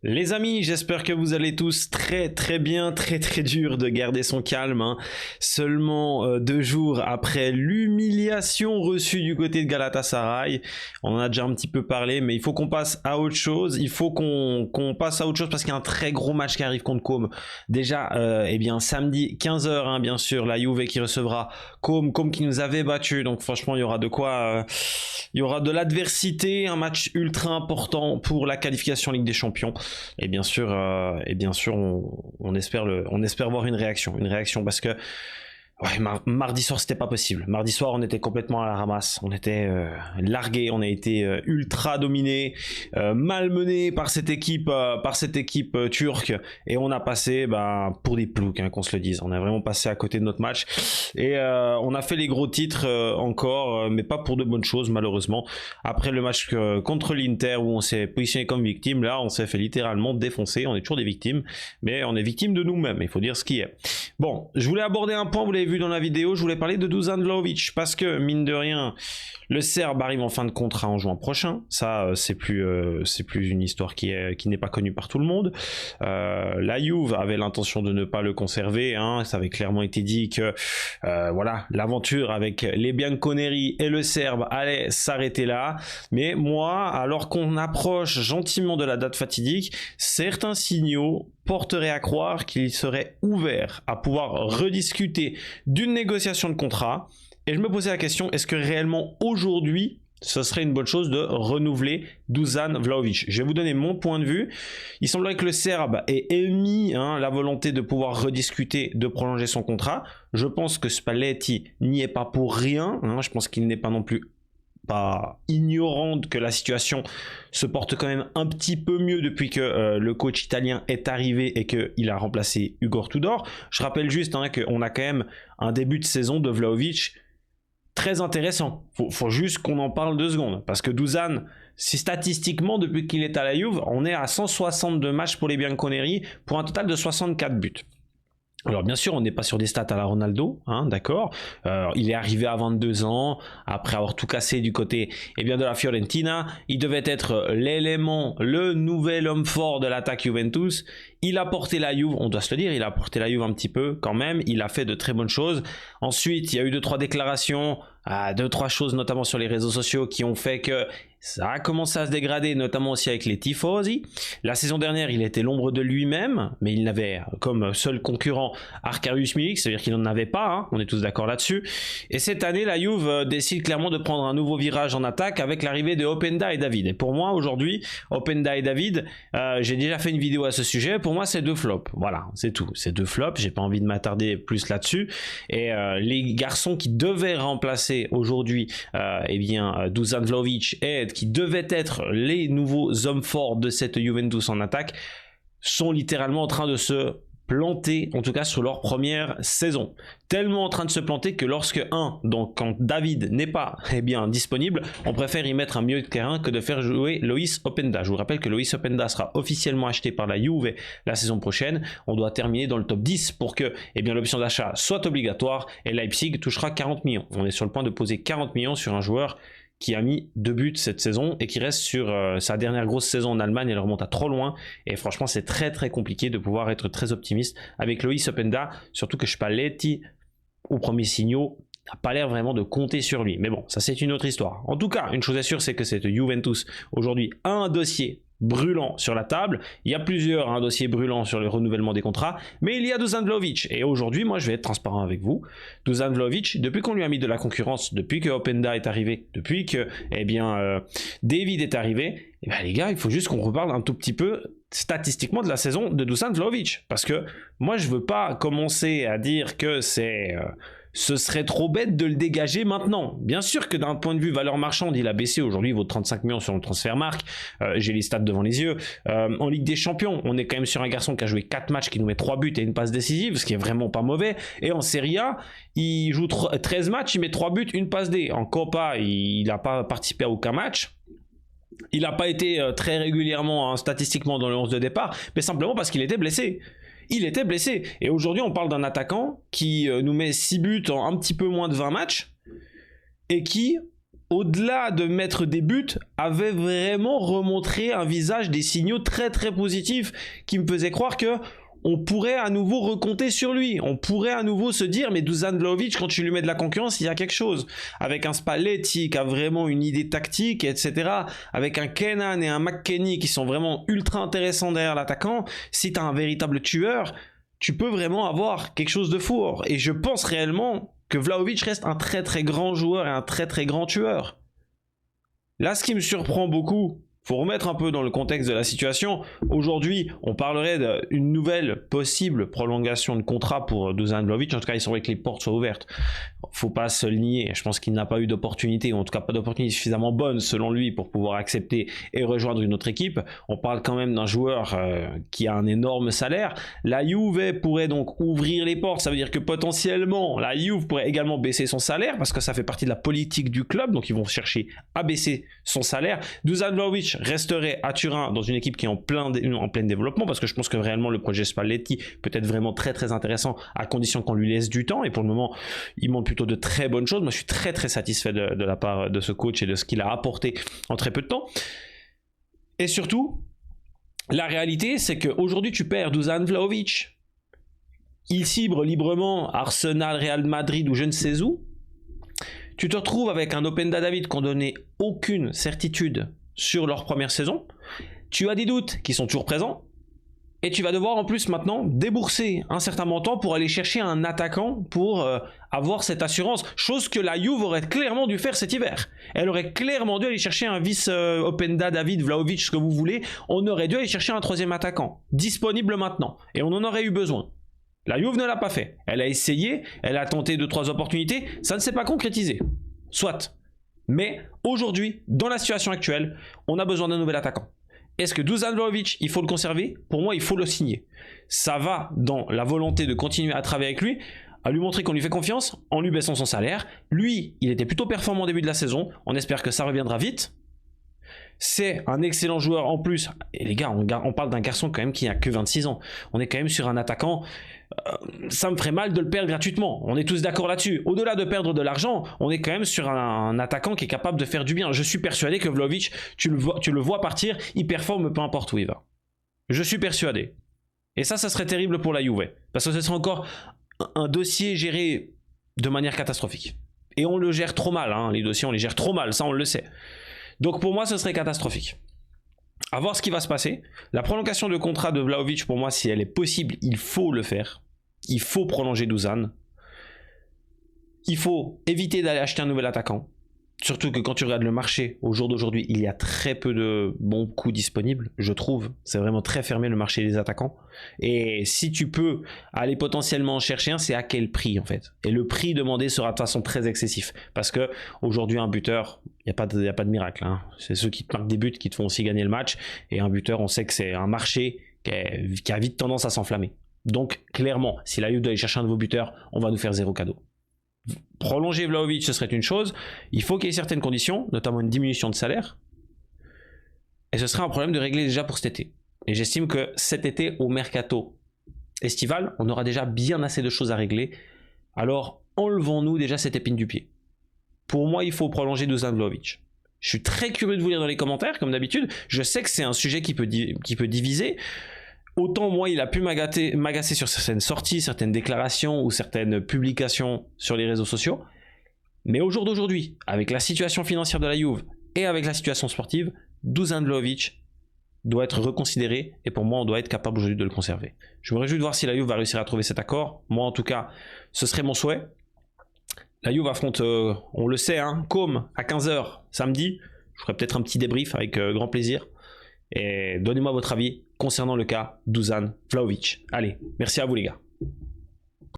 Les amis, j'espère que vous allez tous très bien, très dur de garder son calme. Hein. Seulement 2 jours après l'humiliation reçue du côté de Galatasaray. On en a déjà un petit peu parlé, mais il faut qu'on passe à autre chose. Il faut qu'on passe à autre chose parce qu'il y a un très gros match qui arrive contre Côme. Déjà, eh bien samedi 15h, hein, bien sûr, la Juve qui recevra Côme qui nous avait battu. Donc franchement, il y aura de quoi... il y aura de l'adversité, un match ultra important pour la qualification Ligue des Champions. Et bien sûr, on espère voir une réaction parce que ouais, mardi soir c'était pas possible. Mardi soir on était complètement à la ramasse, on était largué, on a été ultra dominé, malmené par cette équipe turque, et on a passé pour des ploucs, hein, qu'on se le dise. On a vraiment passé à côté de notre match et on a fait les gros titres encore, mais pas pour de bonnes choses malheureusement. Après le match contre l'Inter où on s'est positionné comme victime, là on s'est fait littéralement défoncer. On est toujours des victimes, mais on est victime de nous-mêmes, il faut dire ce qui est. Bon, je voulais aborder un point, vous l'avez vu dans la vidéo, je voulais parler de Dusan Vlahovic, parce que mine de rien, le Serbe arrive en fin de contrat en juin prochain. Ça, c'est plus une histoire qui n'est pas connue par tout le monde. La Juve avait l'intention de ne pas le conserver, hein. Ça avait clairement été dit que voilà, l'aventure avec les Bianconeri et le Serbe allait s'arrêter là. Mais moi, alors qu'on approche gentiment de la date fatidique, certains signaux porterait à croire qu'il serait ouvert à pouvoir rediscuter d'une négociation de contrat. Et je me posais la question, est-ce que réellement aujourd'hui, ce serait une bonne chose de renouveler Dusan Vlahovic? Je vais vous donner mon point de vue. Il semblerait que le Serbe ait émis la volonté de pouvoir rediscuter, de prolonger son contrat. Je pense que Spalletti n'y est pas pour rien. Je pense qu'il n'est pas non plus ignorante que la situation se porte quand même un petit peu mieux depuis que le coach italien est arrivé et qu'il a remplacé Igor Tudor. Je rappelle juste qu'on a quand même un début de saison de Vlahovic très intéressant. Faut juste qu'on en parle 2 secondes, parce que Dusan, si statistiquement depuis qu'il est à la Juve, on est à 162 matchs pour les Bianconeri pour un total de 64 buts. Alors bien sûr, on n'est pas sur des stats à la Ronaldo, hein, d'accord. Il est arrivé à 22 ans, après avoir tout cassé du côté de la Fiorentina. Il devait être l'élément, le nouvel homme fort de l'attaque Juventus. Il a porté la Juve, on doit se le dire, il a porté la Juve un petit peu quand même. Il a fait de très bonnes choses. Ensuite, il y a eu 2-3 déclarations, 2-3 choses notamment sur les réseaux sociaux qui ont fait que ça a commencé à se dégrader, notamment aussi avec les tifosi. La saison dernière, il était l'ombre de lui-même, mais il n'avait comme seul concurrent Arkadiusz Milik, c'est-à-dire qu'il n'en avait pas, hein, on est tous d'accord là-dessus. Et cette année, la Juve décide clairement de prendre un nouveau virage en attaque avec l'arrivée de Openda et David. Et pour moi, aujourd'hui, Openda et David, j'ai déjà fait une vidéo à ce sujet, pour moi, c'est 2 flops. Voilà, c'est tout, c'est 2 flops, j'ai pas envie de m'attarder plus là-dessus. Et les garçons qui devaient remplacer aujourd'hui Dusan Vlahovic et qui devaient être les nouveaux hommes forts de cette Juventus en attaque, sont littéralement en train de se planter, en tout cas sur leur première saison. Tellement en train de se planter que donc quand David n'est pas disponible, on préfère y mettre un milieu de terrain que de faire jouer Loïs Openda. Je vous rappelle que Loïs Openda sera officiellement acheté par la Juve la saison prochaine. On doit terminer dans le top 10 pour que l'option d'achat soit obligatoire, et Leipzig touchera 40 millions. On est sur le point de poser 40 millions sur un joueur qui a mis 2 buts cette saison et qui reste sur sa dernière grosse saison en Allemagne. Elle remonte à trop loin et franchement c'est très compliqué de pouvoir être très optimiste avec Loïs Openda, surtout que Spalletti, aux premiers signaux, n'a pas l'air vraiment de compter sur lui. Mais bon, ça c'est une autre histoire. En tout cas, une chose est sûre, c'est que cette Juventus aujourd'hui a un dossier brûlant sur la table. Il y a plusieurs dossiers brûlants sur le renouvellement des contrats, mais il y a Dusan Vlahovic. Et aujourd'hui, moi je vais être transparent avec vous. Dusan Vlahovic, depuis qu'on lui a mis de la concurrence, depuis que Openda est arrivé, depuis que David est arrivé, les gars, il faut juste qu'on reparle un tout petit peu statistiquement de la saison de Dusan Vlahovic, parce que moi je veux pas commencer à dire que ce serait trop bête de le dégager maintenant. Bien sûr que d'un point de vue valeur marchande, il a baissé. Aujourd'hui, il vaut 35 millions sur le Transfermarkt. J'ai les stats devant les yeux. En Ligue des Champions, on est quand même sur un garçon qui a joué 4 matchs, qui nous met 3 buts et une passe décisive, ce qui est vraiment pas mauvais. Et en Serie A, il joue 13 matchs, il met 3 buts, une passe D. En Copa, il n'a pas participé à aucun match. Il n'a pas été très régulièrement statistiquement dans le 11 de départ, mais simplement parce qu'il était blessé. Il était blessé. Et aujourd'hui, on parle d'un attaquant qui nous met 6 buts en un petit peu moins de 20 matchs et qui, au-delà de mettre des buts, avait vraiment remontré un visage, des signaux très très positifs qui me faisaient croire que on pourrait à nouveau recompter sur lui. On pourrait à nouveau se dire, mais Dusan Vlahovic, quand tu lui mets de la concurrence, il y a quelque chose. Avec un Spalletti qui a vraiment une idée tactique, etc. Avec un Kenan et un McKennie qui sont vraiment ultra intéressants derrière l'attaquant. Si tu as un véritable tueur, tu peux vraiment avoir quelque chose de fort. Et je pense réellement que Vlahovic reste un très très grand joueur et un très très grand tueur. Là, ce qui me surprend beaucoup, faut remettre un peu dans le contexte de la situation. Aujourd'hui, on parlerait d'une nouvelle possible prolongation de contrat pour Dusan Vlahovic. En tout cas, il semblerait que les portes soient ouvertes. Faut pas se le nier. Je pense qu'il n'a pas eu d'opportunité, ou en tout cas pas d'opportunité suffisamment bonne selon lui pour pouvoir accepter et rejoindre une autre équipe. On parle quand même d'un joueur qui a un énorme salaire. La Juve pourrait donc ouvrir les portes. Ça veut dire que potentiellement, la Juve pourrait également baisser son salaire parce que ça fait partie de la politique du club. Donc ils vont chercher à baisser son salaire. Dusan Vlahovic resterait à Turin dans une équipe qui est en plein développement, parce que je pense que réellement le projet Spalletti peut être vraiment très très intéressant à condition qu'on lui laisse du temps, et pour le moment il montre plutôt de très bonnes choses. Moi je suis très très satisfait de la part de ce coach et de ce qu'il a apporté en très peu de temps. Et surtout, la réalité c'est qu'aujourd'hui tu perds Dusan Vlahovic, il cible librement Arsenal, Real Madrid ou je ne sais où. Tu te retrouves avec un Openda David qui n'a donné aucune certitude sur leur première saison, tu as des doutes qui sont toujours présents, et tu vas devoir en plus maintenant débourser un certain montant pour aller chercher un attaquant pour avoir cette assurance, chose que la Juve aurait clairement dû faire cet hiver. Elle aurait clairement dû aller chercher un vice Openda, David, Vlahovic, ce que vous voulez. On aurait dû aller chercher un troisième attaquant, disponible maintenant, et on en aurait eu besoin. La Juve ne l'a pas fait. Elle a essayé, elle a tenté 2-3 opportunités, ça ne s'est pas concrétisé. Soit. Mais aujourd'hui, dans la situation actuelle, on a besoin d'un nouvel attaquant. Est-ce que Dusan Vlahovic, il faut le conserver? Pour moi, il faut le signer. Ça va dans la volonté de continuer à travailler avec lui, à lui montrer qu'on lui fait confiance, en lui baissant son salaire. Lui, il était plutôt performant au début de la saison. On espère que ça reviendra vite. C'est un excellent joueur en plus. Et les gars, on parle d'un garçon quand même qui n'a que 26 ans. On est quand même sur un attaquant. Ça me ferait mal de le perdre gratuitement. On est tous d'accord là-dessus. Au-delà de perdre de l'argent, on est quand même sur un attaquant qui est capable de faire du bien. Je suis persuadé que Vlahovic, tu le vois partir, il performe peu importe où il va. Je suis persuadé. Et ça serait terrible pour la Juve. Parce que ce serait encore un dossier géré de manière catastrophique. Et on le gère trop mal, hein. Les dossiers, on les gère trop mal, ça on le sait. Donc pour moi, ce serait catastrophique. À voir ce qui va se passer. La prolongation de contrat de Vlahovic, pour moi, si elle est possible, il faut le faire. Il faut prolonger Dusan. Il faut éviter d'aller acheter un nouvel attaquant. Surtout que quand tu regardes le marché, au jour d'aujourd'hui, il y a très peu de bons coups disponibles, je trouve. C'est vraiment très fermé le marché des attaquants. Et si tu peux aller potentiellement en chercher un, c'est à quel prix en fait? Et le prix demandé sera de toute façon très excessif. Parce que aujourd'hui, un buteur, il n'y a pas de miracle, hein. C'est ceux qui te marquent des buts qui te font aussi gagner le match. Et un buteur, on sait que c'est un marché qui a vite tendance à s'enflammer. Donc clairement, si la Juve doit aller chercher un nouveau buteur, on va nous faire zéro cadeau. Prolonger Vlahovic, ce serait une chose. Il faut qu'il y ait certaines conditions, notamment une diminution de salaire. Et ce serait un problème de régler déjà pour cet été. Et j'estime que cet été, au mercato estival, on aura déjà bien assez de choses à régler. Alors, enlevons-nous déjà cette épine du pied. Pour moi, il faut prolonger Dusan Vlahovic. Je suis très curieux de vous lire dans les commentaires, comme d'habitude. Je sais que c'est un sujet qui peut diviser. Autant moi il a pu m'agacer sur certaines sorties, certaines déclarations ou certaines publications sur les réseaux sociaux. Mais au jour d'aujourd'hui, avec la situation financière de la Juve et avec la situation sportive, Dusan Vlahovic doit être reconsidéré et pour moi on doit être capable aujourd'hui de le conserver. Je me réjouis de voir si la Juve va réussir à trouver cet accord. Moi en tout cas, ce serait mon souhait. La Juve affronte, on le sait, hein, Côme à 15h samedi. Je ferai peut-être un petit débrief avec grand plaisir. Et donnez-moi votre avis concernant le cas Dusan Vlahovic. Allez, merci à vous les gars.